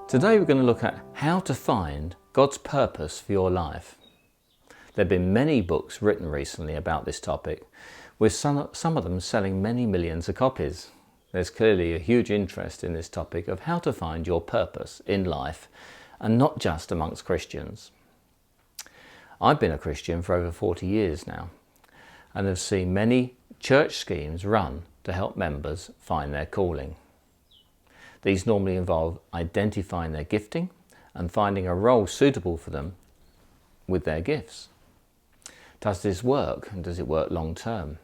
Today we're going to look at how to find God's purpose for your life. There have been many books written recently about this topic, with some of them selling many millions of copies. There's clearly a huge interest in this topic of how to find your purpose in life, and not just amongst Christians. I've been a Christian for over 40 years now, and have seen many church schemes run to help members find their calling. These normally involve identifying their gifting and finding a role suitable for them with their gifts. Does this work, and does it work long term?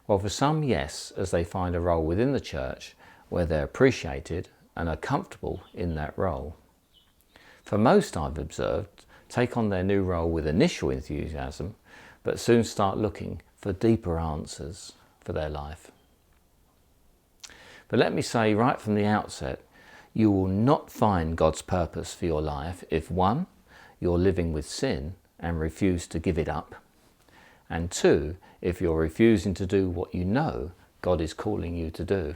Well, for some, yes, as they find a role within the church where they're appreciated and are comfortable in that role. For most, I've observed, take on their new role with initial enthusiasm, but soon start looking for deeper answers for their life. But let me say right from the outset, you will not find God's purpose for your life if 1, you're living with sin and refuse to give it up, and 2, if you're refusing to do what you know God is calling you to do.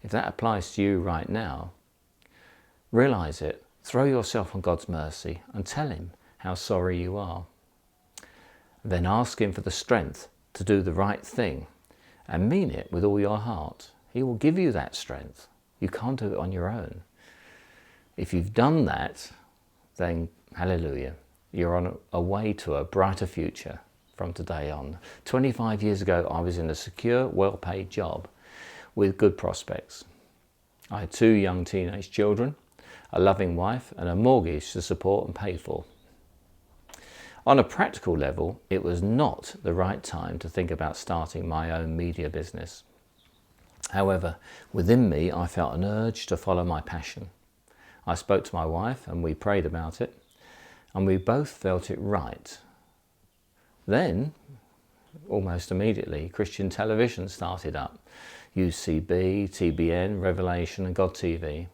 If that applies to you right now, realize it, throw yourself on God's mercy and tell Him how sorry you are. Then ask Him for the strength to do the right thing and mean it with all your heart. He will give you that strength. You can't do it on your own. If you've done that, then hallelujah, you're on a way to a brighter future from today on. 25 years ago, I was in a secure, well-paid job with good prospects. I had 2 young teenage children, a loving wife, and a mortgage to support and pay for. On a practical level, it was not the right time to think about starting my own media business. However, within me, I felt an urge to follow my passion. I spoke to my wife and we prayed about it, and we both felt it right. Then, almost immediately, Christian television started up. UCB, TBN, Revelation and God TV.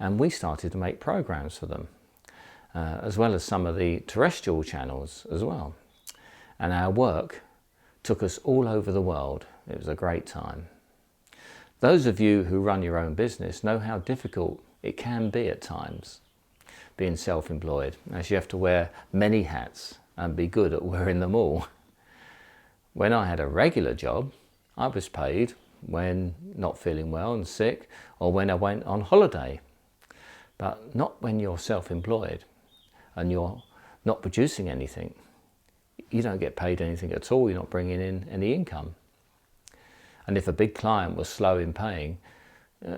And we started to make programs for them, as well as some of the terrestrial channels as well. And our work took us all over the world. It was a great time. Those of you who run your own business know how difficult it can be at times, being self-employed, as you have to wear many hats and be good at wearing them all. When I had a regular job, I was paid when not feeling well and sick, or when I went on holiday. But not when you're self-employed and you're not producing anything. You don't get paid anything at all. You're not bringing in any income. And if a big client was slow in paying,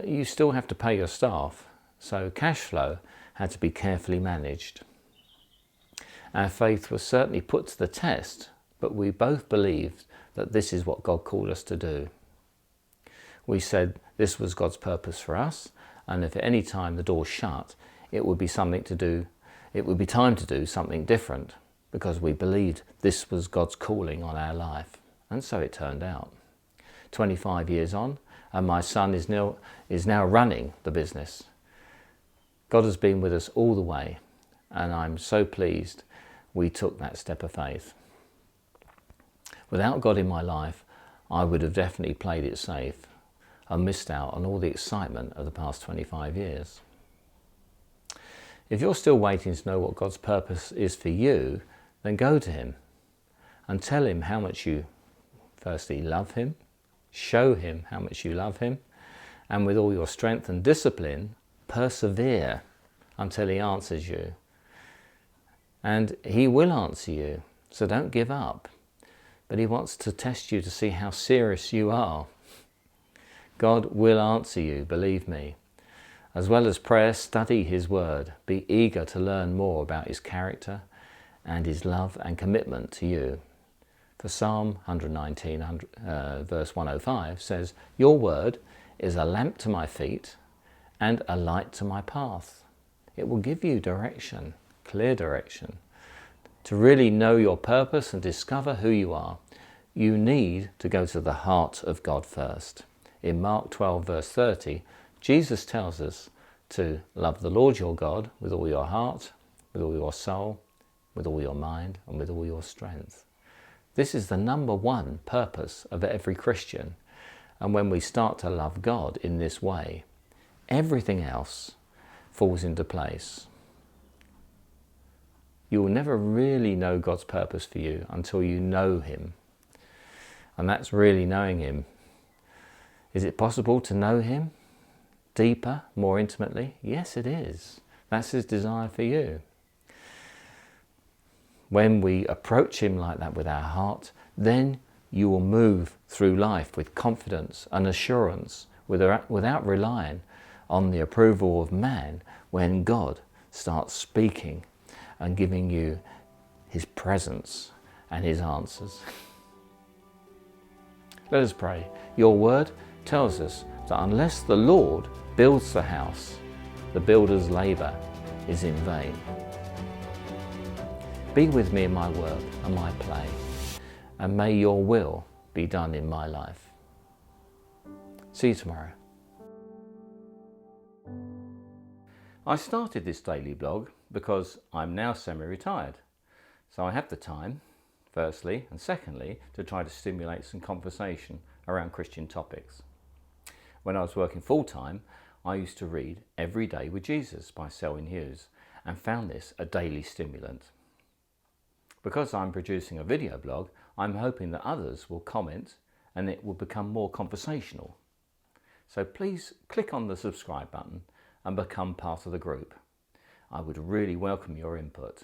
you still have to pay your staff. So cash flow had to be carefully managed. Our faith was certainly put to the test, but we both believed that this is what God called us to do. We said this was God's purpose for us, and if at any time the door shut, it would be time to do something different, because we believed this was God's calling on our life. And so it turned out. 25 years on, and my son is now running the business. God has been with us all the way, and I'm so pleased we took that step of faith. Without God in my life, I would have definitely played it safe and missed out on all the excitement of the past 25 years. If you're still waiting to know what God's purpose is for you, then go to Him and tell Him how much you firstly love Him, show Him how much you love Him, and with all your strength and discipline, persevere until He answers you. And He will answer you, so don't give up. But He wants to test you to see how serious you are. God will answer you, believe me. As well as prayer, study His Word. Be eager to learn more about His character and His love and commitment to you. For Psalm 119, verse 105 says, "Your word is a lamp to my feet and a light to my path." It will give you direction, clear direction. To really know your purpose and discover who you are, you need to go to the heart of God first. In Mark 12, verse 30, Jesus tells us to love the Lord your God with all your heart, with all your soul, with all your mind, and with all your strength. This is the number one purpose of every Christian. And when we start to love God in this way, everything else falls into place. You will never really know God's purpose for you until you know him. And that's really knowing him. Is it possible to know him deeper, more intimately? Yes, it is. That's his desire for you. When we approach him like that with our heart, then you will move through life with confidence and assurance without relying on the approval of man when God starts speaking and giving you his presence and his answers. Let us pray. Your word tells us that unless the Lord builds the house, the builder's labour is in vain. Be with me in my work and my play, and may your will be done in my life. See you tomorrow. I started this daily blog because I'm now semi-retired, so I have the time, firstly, and secondly, to try to stimulate some conversation around Christian topics. When I was working full-time, I used to read Every Day with Jesus by Selwyn Hughes and found this a daily stimulant. Because I'm producing a video blog, I'm hoping that others will comment and it will become more conversational. So please click on the subscribe button and become part of the group. I would really welcome your input.